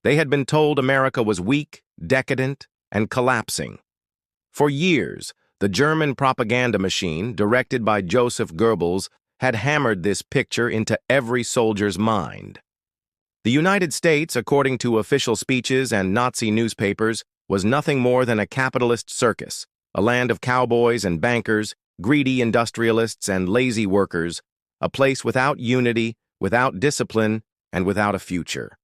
They had been told America was weak, decadent, and collapsing. For years, the German propaganda machine, directed by Joseph Goebbels, had hammered this picture into every soldier's mind. The United States, according to official speeches and Nazi newspapers, was nothing more than a capitalist circus, a land of cowboys and bankers, greedy industrialists and lazy workers, a place without unity, without discipline, and without a future.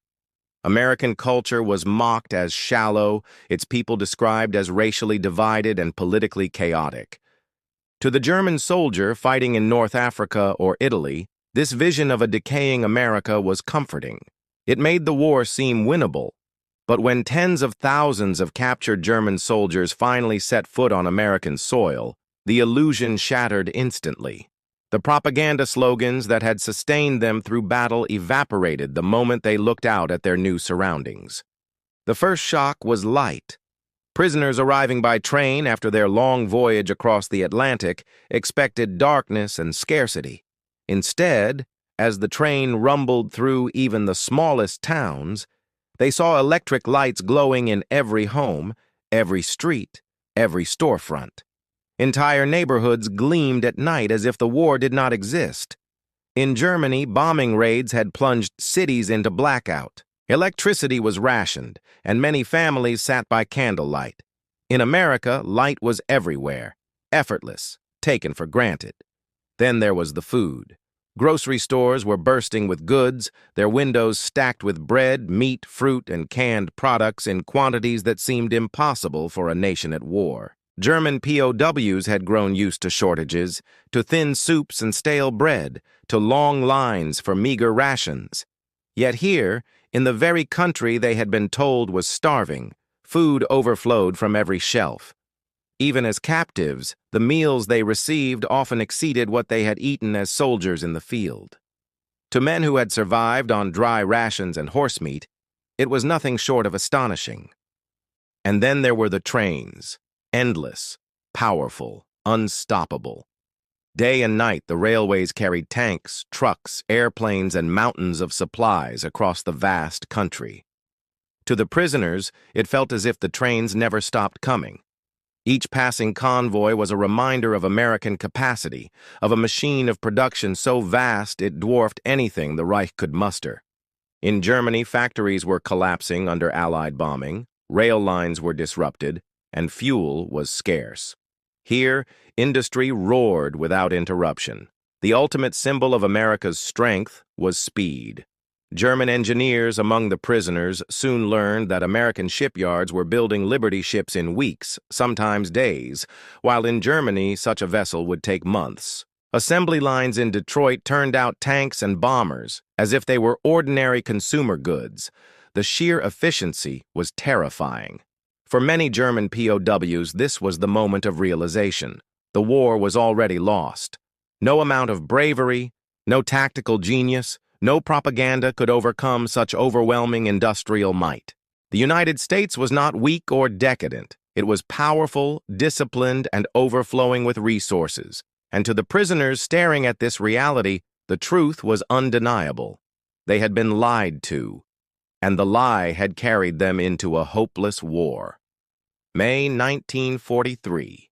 American culture was mocked as shallow, its people described as racially divided and politically chaotic. To the German soldier fighting in North Africa or Italy, this vision of a decaying America was comforting. It made the war seem winnable. But when tens of thousands of captured German soldiers finally set foot on American soil, the illusion shattered instantly. The propaganda slogans that had sustained them through battle evaporated the moment they looked out at their new surroundings. The first shock was light. Prisoners arriving by train after their long voyage across the Atlantic expected darkness and scarcity. Instead, as the train rumbled through even the smallest towns, they saw electric lights glowing in every home, every street, every storefront. Entire neighborhoods gleamed at night as if the war did not exist. In Germany, bombing raids had plunged cities into blackout. Electricity was rationed, and many families sat by candlelight. In America, light was everywhere, effortless, taken for granted. Then there was the food. Grocery stores were bursting with goods, their windows stacked with bread, meat, fruit, and canned products in quantities that seemed impossible for a nation at war. German POWs had grown used to shortages, to thin soups and stale bread, to long lines for meager rations. Yet here, in the very country they had been told was starving, food overflowed from every shelf. Even as captives, the meals they received often exceeded what they had eaten as soldiers in the field. To men who had survived on dry rations and horse meat, it was nothing short of astonishing. And then there were the trains. Endless, powerful, unstoppable. Day and night, the railways carried tanks, trucks, airplanes, and mountains of supplies across the vast country. To the prisoners, it felt as if the trains never stopped coming. Each passing convoy was a reminder of American capacity, of a machine of production so vast it dwarfed anything the Reich could muster. In Germany, factories were collapsing under Allied bombing, rail lines were disrupted, and fuel was scarce. Here, industry roared without interruption. The ultimate symbol of America's strength was speed. German engineers among the prisoners soon learned that American shipyards were building Liberty ships in weeks, sometimes days, while in Germany such a vessel would take months. Assembly lines in Detroit turned out tanks and bombers, as if they were ordinary consumer goods. The sheer efficiency was terrifying. For many German POWs, this was the moment of realization. The war was already lost. No amount of bravery, no tactical genius, no propaganda could overcome such overwhelming industrial might. The United States was not weak or decadent. It was powerful, disciplined, and overflowing with resources. And to the prisoners staring at this reality, the truth was undeniable. They had been lied to, and the lie had carried them into a hopeless war. May 1943,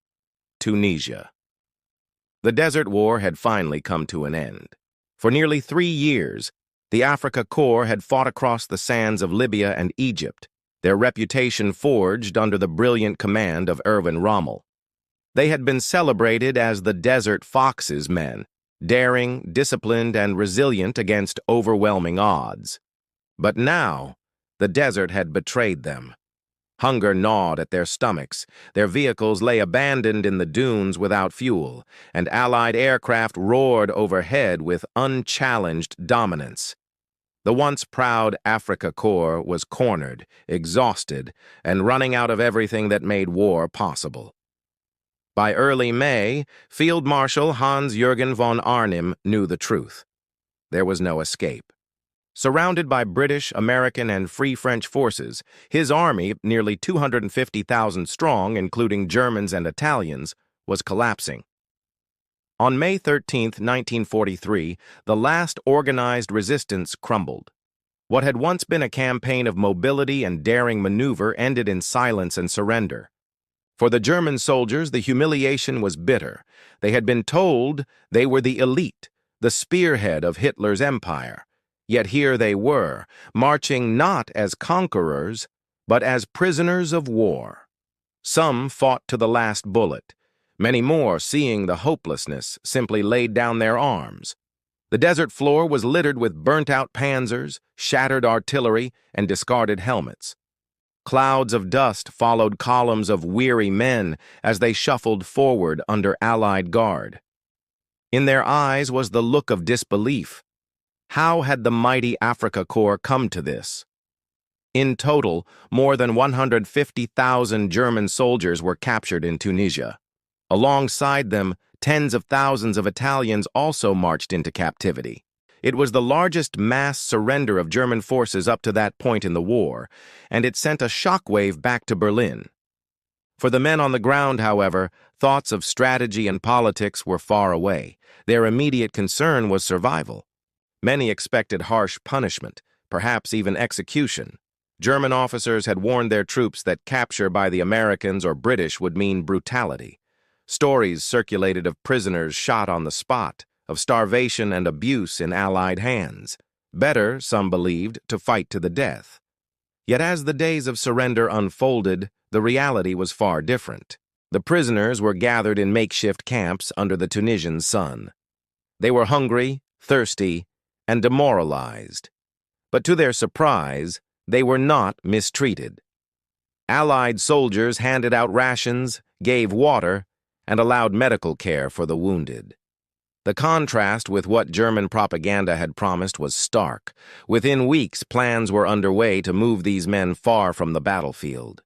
Tunisia. The Desert War had finally come to an end. For nearly 3 years, the Afrika Korps had fought across the sands of Libya and Egypt, their reputation forged under the brilliant command of Erwin Rommel. They had been celebrated as the Desert Fox's men, daring, disciplined, and resilient against overwhelming odds. But now, the desert had betrayed them. Hunger gnawed at their stomachs, their vehicles lay abandoned in the dunes without fuel, and Allied aircraft roared overhead with unchallenged dominance. The once proud Afrika Korps was cornered, exhausted, and running out of everything that made war possible. By early May, Field Marshal Hans-Jürgen von Arnim knew the truth. There was no escape. Surrounded by British, American, and Free French forces, his army, nearly 250,000 strong, including Germans and Italians, was collapsing. On May 13, 1943, the last organized resistance crumbled. What had once been a campaign of mobility and daring maneuver ended in silence and surrender. For the German soldiers, the humiliation was bitter. They had been told they were the elite, the spearhead of Hitler's empire. Yet here they were, marching not as conquerors, but as prisoners of war. Some fought to the last bullet. Many more, seeing the hopelessness, simply laid down their arms. The desert floor was littered with burnt-out panzers, shattered artillery, and discarded helmets. Clouds of dust followed columns of weary men as they shuffled forward under Allied guard. In their eyes was the look of disbelief. How had the mighty Afrika Korps come to this? In total, more than 150,000 German soldiers were captured in Tunisia. Alongside them, tens of thousands of Italians also marched into captivity. It was the largest mass surrender of German forces up to that point in the war, and it sent a shockwave back to Berlin. For the men on the ground, however, thoughts of strategy and politics were far away. Their immediate concern was survival. Many expected harsh punishment, perhaps even execution. German officers had warned their troops that capture by the Americans or British would mean brutality. Stories circulated of prisoners shot on the spot, of starvation and abuse in Allied hands. Better, some believed, to fight to the death. Yet as the days of surrender unfolded, the reality was far different. The prisoners were gathered in makeshift camps under the Tunisian sun. They were hungry, thirsty, and demoralized. But to their surprise, they were not mistreated. Allied soldiers handed out rations, gave water, and allowed medical care for the wounded. The contrast with what German propaganda had promised was stark. Within weeks, plans were underway to move these men far from the battlefield.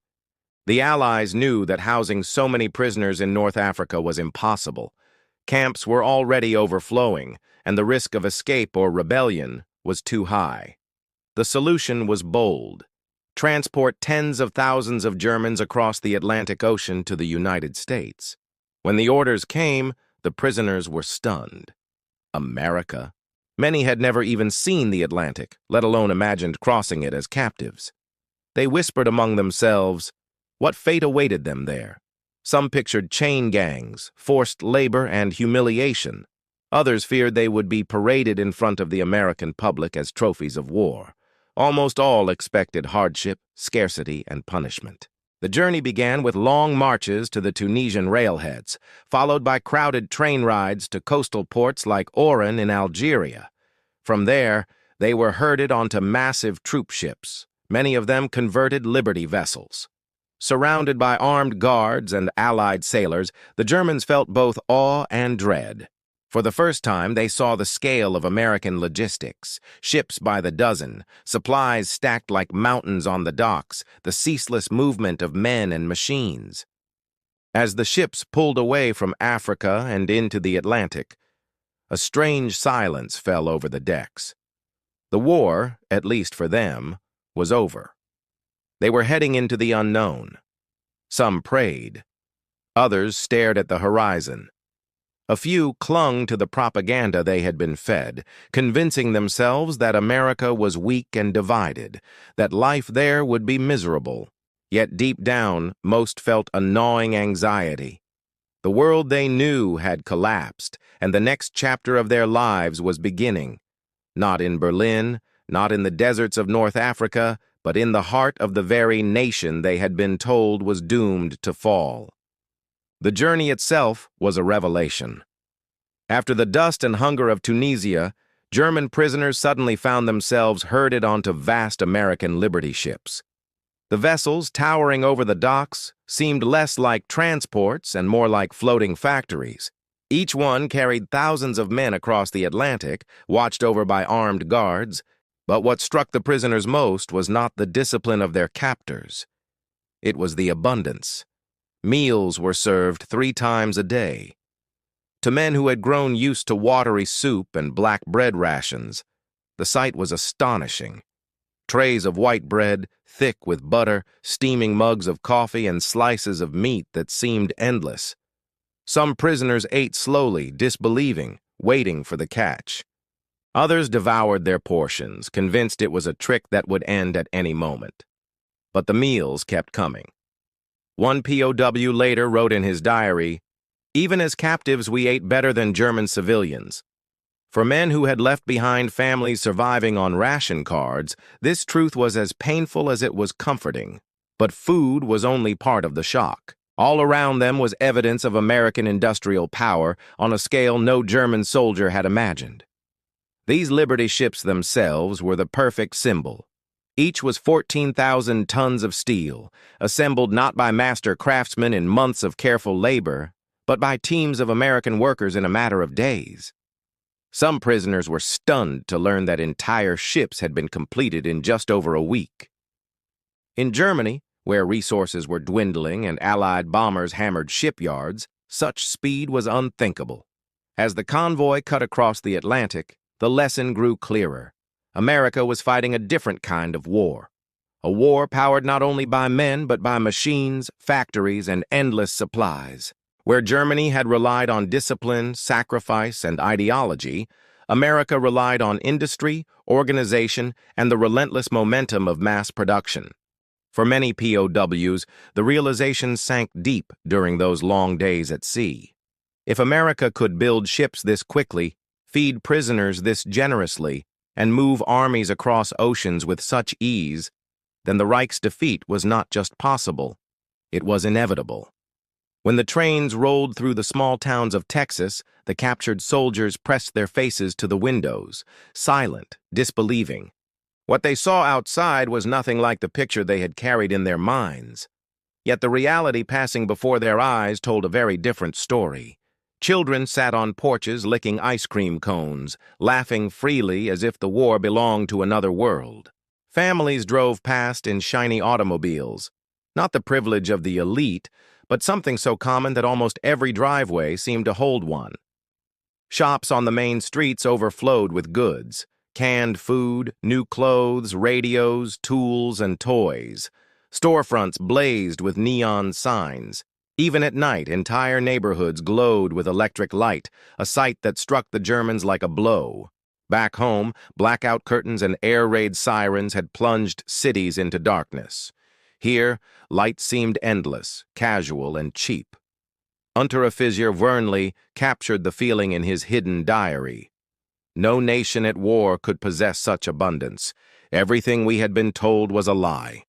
The Allies knew that housing so many prisoners in North Africa was impossible. Camps were already overflowing, and the risk of escape or rebellion was too high. The solution was bold: transport tens of thousands of Germans across the Atlantic Ocean to the United States. When the orders came, the prisoners were stunned. America? Many had never even seen the Atlantic, let alone imagined crossing it as captives. They whispered among themselves what fate awaited them there. Some pictured chain gangs, forced labor, and humiliation. Others feared they would be paraded in front of the American public as trophies of war. Almost all expected hardship, scarcity, and punishment. The journey began with long marches to the Tunisian railheads, followed by crowded train rides to coastal ports like Oran in Algeria. From there, they were herded onto massive troop ships, many of them converted Liberty vessels. Surrounded by armed guards and Allied sailors, the Germans felt both awe and dread. For the first time, they saw the scale of American logistics: ships by the dozen, supplies stacked like mountains on the docks, the ceaseless movement of men and machines. As the ships pulled away from Africa and into the Atlantic, a strange silence fell over the decks. The war, at least for them, was over. They were heading into the unknown. Some prayed. Others stared at the horizon. A few clung to the propaganda they had been fed, convincing themselves that America was weak and divided, that life there would be miserable. Yet deep down, most felt a gnawing anxiety. The world they knew had collapsed, and the next chapter of their lives was beginning. Not in Berlin, not in the deserts of North Africa, but in the heart of the very nation they had been told was doomed to fall. The journey itself was a revelation. After the dust and hunger of Tunisia, German prisoners suddenly found themselves herded onto vast American Liberty ships. The vessels, towering over the docks, seemed less like transports and more like floating factories. Each one carried thousands of men across the Atlantic, watched over by armed guards, but what struck the prisoners most was not the discipline of their captors. It was the abundance. Meals were served 3 times a day. To men who had grown used to watery soup and black bread rations, the sight was astonishing. Trays of white bread, thick with butter, steaming mugs of coffee, and slices of meat that seemed endless. Some prisoners ate slowly, disbelieving, waiting for the catch. Others devoured their portions, convinced it was a trick that would end at any moment. But the meals kept coming. One POW later wrote in his diary, "Even as captives, we ate better than German civilians." For men who had left behind families surviving on ration cards, this truth was as painful as it was comforting. But food was only part of the shock. All around them was evidence of American industrial power on a scale no German soldier had imagined. These Liberty ships themselves were the perfect symbol. Each was 14,000 tons of steel, assembled not by master craftsmen in months of careful labor, but by teams of American workers in a matter of days. Some prisoners were stunned to learn that entire ships had been completed in just over a week. In Germany, where resources were dwindling and Allied bombers hammered shipyards, such speed was unthinkable. As the convoy cut across the Atlantic, the lesson grew clearer. America was fighting a different kind of war. A war powered not only by men, but by machines, factories, and endless supplies. Where Germany had relied on discipline, sacrifice, and ideology, America relied on industry, organization, and the relentless momentum of mass production. For many POWs, the realization sank deep during those long days at sea. If America could build ships this quickly, feed prisoners this generously, and move armies across oceans with such ease, then the Reich's defeat was not just possible, it was inevitable. When the trains rolled through the small towns of Texas, the captured soldiers pressed their faces to the windows, silent, disbelieving. What they saw outside was nothing like the picture they had carried in their minds. Yet the reality passing before their eyes told a very different story. Children sat on porches licking ice cream cones, laughing freely as if the war belonged to another world. Families drove past in shiny automobiles, not the privilege of the elite, but something so common that almost every driveway seemed to hold one. Shops on the main streets overflowed with goods, canned food, new clothes, radios, tools, and toys. Storefronts blazed with neon signs. Even at night, entire neighborhoods glowed with electric light, a sight that struck the Germans like a blow. Back home, blackout curtains and air raid sirens had plunged cities into darkness. Here, light seemed endless, casual, and cheap. Unteroffizier Wernley captured the feeling in his hidden diary. No nation at war could possess such abundance. Everything we had been told was a lie.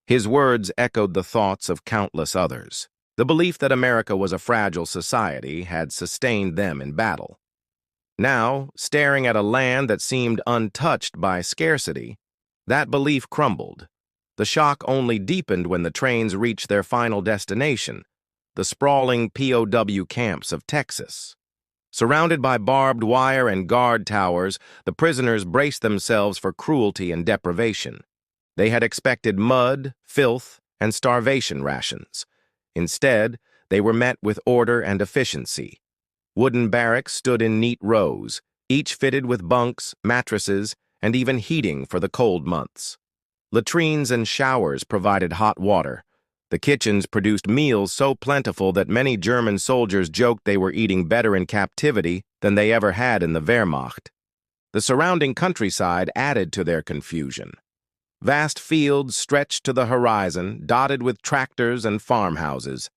His words echoed the thoughts of countless others. The belief that America was a fragile society had sustained them in battle. Now, staring at a land that seemed untouched by scarcity, that belief crumbled. The shock only deepened when the trains reached their final destination, the sprawling POW camps of Texas. Surrounded by barbed wire and guard towers, the prisoners braced themselves for cruelty and deprivation. They had expected mud, filth, and starvation rations. Instead, they were met with order and efficiency. Wooden barracks stood in neat rows, each fitted with bunks, mattresses, and even heating for the cold months. Latrines and showers provided hot water. The kitchens produced meals so plentiful that many German soldiers joked they were eating better in captivity than they ever had in the Wehrmacht. The surrounding countryside added to their confusion. Vast fields stretched to the horizon, dotted with tractors and farmhouses.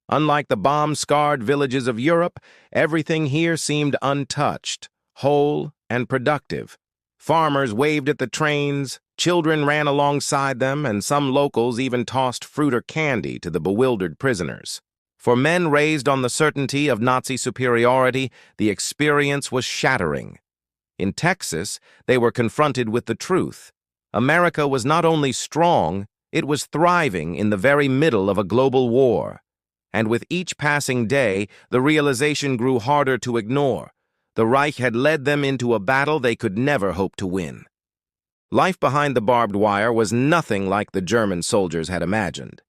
Unlike the bomb-scarred villages of Europe, everything here seemed untouched, whole, and productive. Farmers waved at the trains, children ran alongside them, and some locals even tossed fruit or candy to the bewildered prisoners. For men raised on the certainty of Nazi superiority, the experience was shattering. In Texas, they were confronted with the truth. America was not only strong, it was thriving in the very middle of a global war. And with each passing day, the realization grew harder to ignore. The Reich had led them into a battle they could never hope to win. Life behind the barbed wire was nothing like the German soldiers had imagined.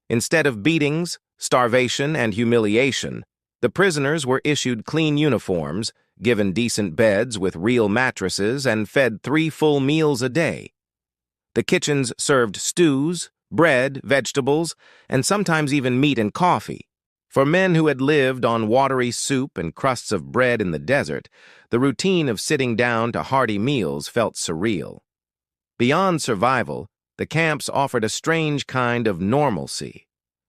Instead of beatings, starvation, and humiliation, the prisoners were issued clean uniforms, given decent beds with real mattresses, and fed 3 full meals a day. The kitchens served stews, bread, vegetables, and sometimes even meat and coffee. For men who had lived on watery soup and crusts of bread in the desert, the routine of sitting down to hearty meals felt surreal. Beyond survival, the camps offered a strange kind of normalcy.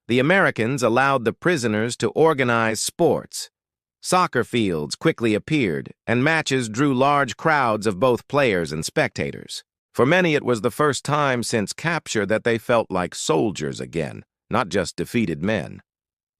The Americans allowed the prisoners to organize sports. Soccer fields quickly appeared, and matches drew large crowds of both players and spectators. For many, it was the first time since capture that they felt like soldiers again, not just defeated men.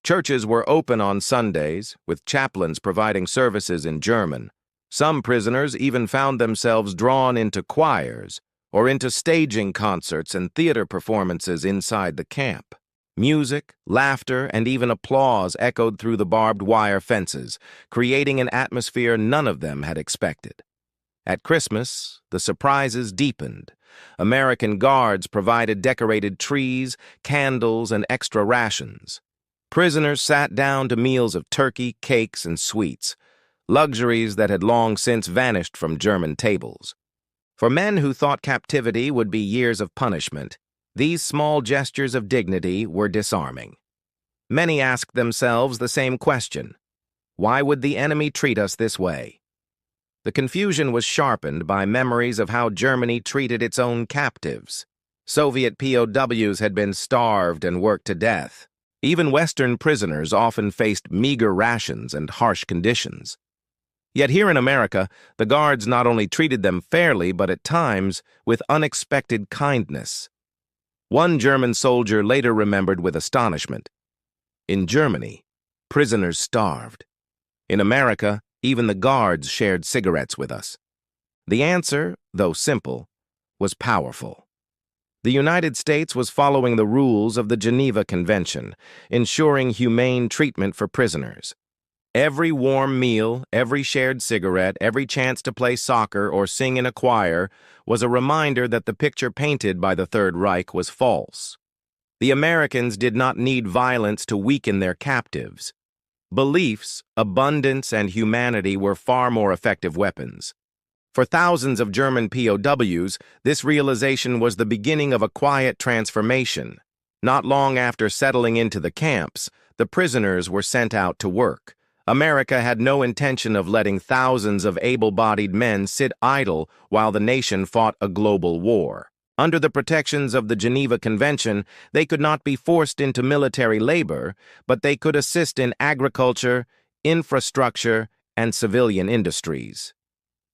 Churches were open on Sundays, with chaplains providing services in German. Some prisoners even found themselves drawn into choirs or into staging concerts and theater performances inside the camp. Music, laughter, and even applause echoed through the barbed wire fences, creating an atmosphere none of them had expected. At Christmas, the surprises deepened. American guards provided decorated trees, candles, and extra rations. Prisoners sat down to meals of turkey, cakes, and sweets, luxuries that had long since vanished from German tables. For men who thought captivity would be years of punishment, these small gestures of dignity were disarming. Many asked themselves the same question: why would the enemy treat us this way? The confusion was sharpened by memories of how Germany treated its own captives. Soviet POWs had been starved and worked to death. Even Western prisoners often faced meager rations and harsh conditions. Yet here in America, the guards not only treated them fairly, but at times with unexpected kindness. One German soldier later remembered with astonishment: in Germany, prisoners starved. In America, even the guards shared cigarettes with us. The answer, though simple, was powerful. The United States was following the rules of the Geneva Convention, ensuring humane treatment for prisoners. Every warm meal, every shared cigarette, every chance to play soccer or sing in a choir was a reminder that the picture painted by the Third Reich was false. The Americans did not need violence to weaken their captives. Beliefs, abundance, and humanity were far more effective weapons. For thousands of German POWs, this realization was the beginning of a quiet transformation. Not long after settling into the camps, the prisoners were sent out to work. America had no intention of letting thousands of able-bodied men sit idle while the nation fought a global war. Under the protections of the Geneva Convention, they could not be forced into military labor, but they could assist in agriculture, infrastructure, and civilian industries.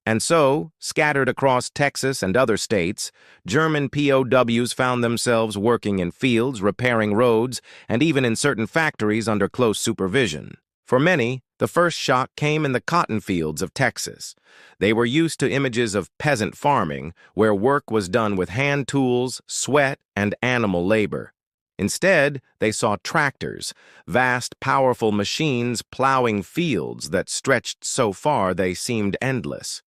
And so, scattered across Texas and other states, German POWs found themselves working in fields, repairing roads, and even in certain factories under close supervision. For many, the first shock came in the cotton fields of Texas. They were used to images of peasant farming, where work was done with hand tools, sweat, and animal labor. Instead, they saw tractors, vast, powerful machines plowing fields that stretched so far they seemed endless.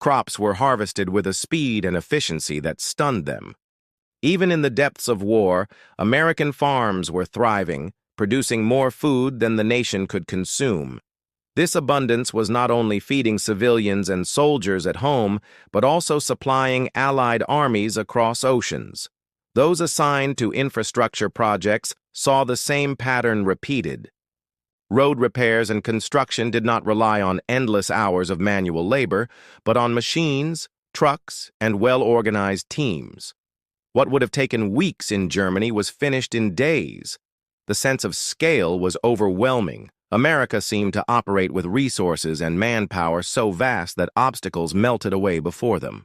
Crops were harvested with a speed and efficiency that stunned them. Even in the depths of war, American farms were thriving, producing more food than the nation could consume. This abundance was not only feeding civilians and soldiers at home, but also supplying Allied armies across oceans. Those assigned to infrastructure projects saw the same pattern repeated. Road repairs and construction did not rely on endless hours of manual labor, but on machines, trucks, and well-organized teams. What would have taken weeks in Germany was finished in days. The sense of scale was overwhelming. America seemed to operate with resources and manpower so vast that obstacles melted away before them.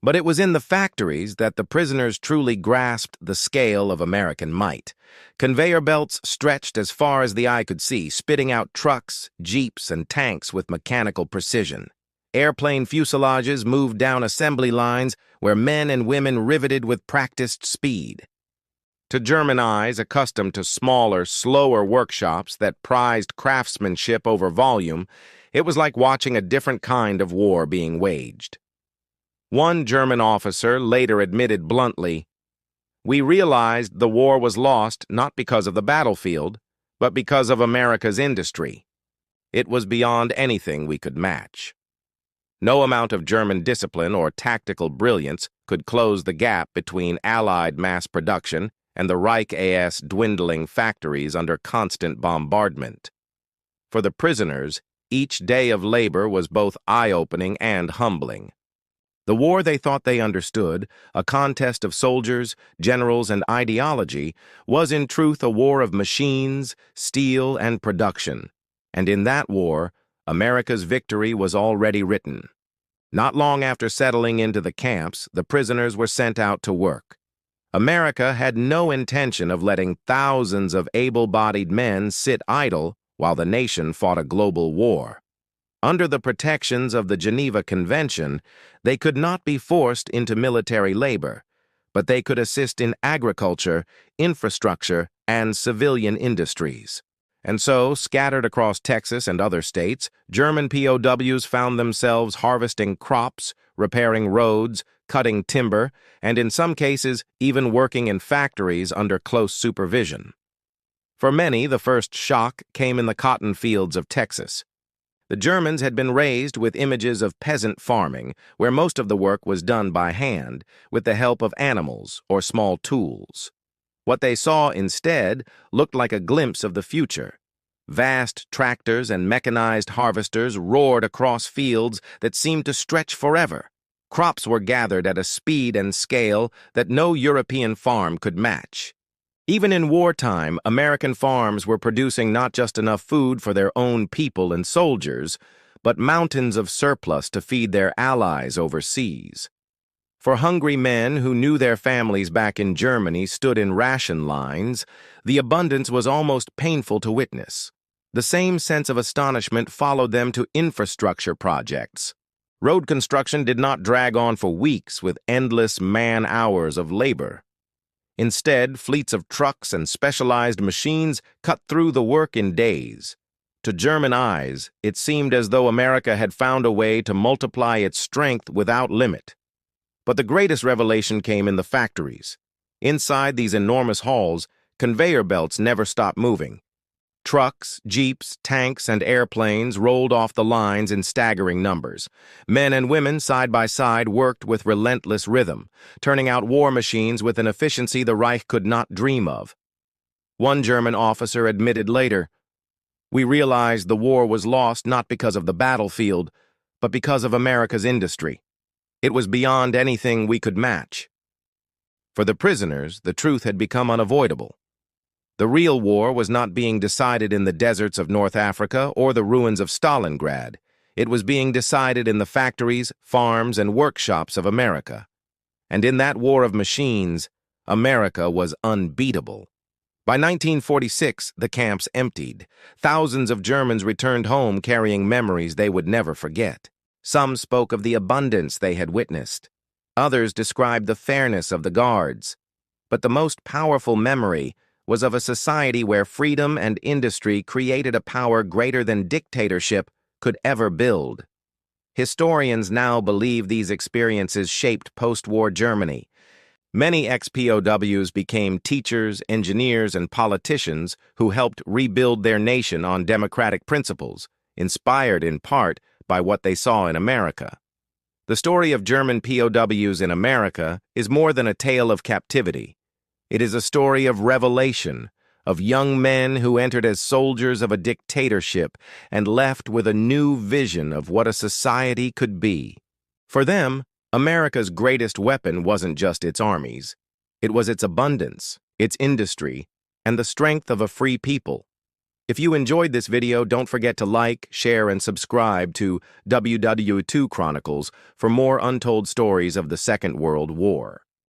But it was in the factories that the prisoners truly grasped the scale of American might. Conveyor belts stretched as far as the eye could see, spitting out trucks, jeeps, and tanks with mechanical precision. Airplane fuselages moved down assembly lines where men and women riveted with practiced speed. To German eyes, accustomed to smaller, slower workshops that prized craftsmanship over volume, it was like watching a different kind of war being waged. One German officer later admitted bluntly, "We realized the war was lost not because of the battlefield, but because of America's industry. It was beyond anything we could match." No amount of German discipline or tactical brilliance could close the gap between Allied mass production and the Reich-AS dwindling factories under constant bombardment. For the prisoners, each day of labor was both eye-opening and humbling. The war they thought they understood, a contest of soldiers, generals, and ideology, was in truth a war of machines, steel, and production. And in that war, America's victory was already written. Not long after settling into the camps, the prisoners were sent out to work. America had no intention of letting thousands of able-bodied men sit idle while the nation fought a global war. Under the protections of the Geneva Convention, they could not be forced into military labor, but they could assist in agriculture, infrastructure, and civilian industries. And so, scattered across Texas and other states, German POWs found themselves harvesting crops, repairing roads, cutting timber, and in some cases, even working in factories under close supervision. For many, the first shock came in the cotton fields of Texas. The Germans had been raised with images of peasant farming, where most of the work was done by hand, with the help of animals or small tools. What they saw instead looked like a glimpse of the future. Vast tractors and mechanized harvesters roared across fields that seemed to stretch forever. Crops were gathered at a speed and scale that no European farm could match. Even in wartime, American farms were producing not just enough food for their own people and soldiers, but mountains of surplus to feed their allies overseas. For hungry men who knew their families back in Germany stood in ration lines, the abundance was almost painful to witness. The same sense of astonishment followed them to infrastructure projects. Road construction did not drag on for weeks with endless man-hours of labor. Instead, fleets of trucks and specialized machines cut through the work in days. To German eyes, it seemed as though America had found a way to multiply its strength without limit. But the greatest revelation came in the factories. Inside these enormous halls, conveyor belts never stopped moving. Trucks, jeeps, tanks, and airplanes rolled off the lines in staggering numbers. Men and women, side by side, worked with relentless rhythm, turning out war machines with an efficiency the Reich could not dream of. One German officer admitted later, "We realized the war was lost not because of the battlefield, but because of America's industry. It was beyond anything we could match." For the prisoners, the truth had become unavoidable. The real war was not being decided in the deserts of North Africa or the ruins of Stalingrad. It was being decided in the factories, farms, and workshops of America. And in that war of machines, America was unbeatable. By 1946, the camps emptied. Thousands of Germans returned home carrying memories they would never forget. Some spoke of the abundance they had witnessed. Others described the fairness of the guards. But the most powerful memory was of a society where freedom and industry created a power greater than dictatorship could ever build. Historians now believe these experiences shaped post-war Germany. Many ex-POWs became teachers, engineers, and politicians who helped rebuild their nation on democratic principles, inspired in part by what they saw in America. The story of German POWs in America is more than a tale of captivity. It is a story of revelation, of young men who entered as soldiers of a dictatorship and left with a new vision of what a society could be. For them, America's greatest weapon wasn't just its armies. It was its abundance, its industry, and the strength of a free people. If you enjoyed this video, don't forget to like, share, and subscribe to WW2 Chronicles for more untold stories of the Second World War.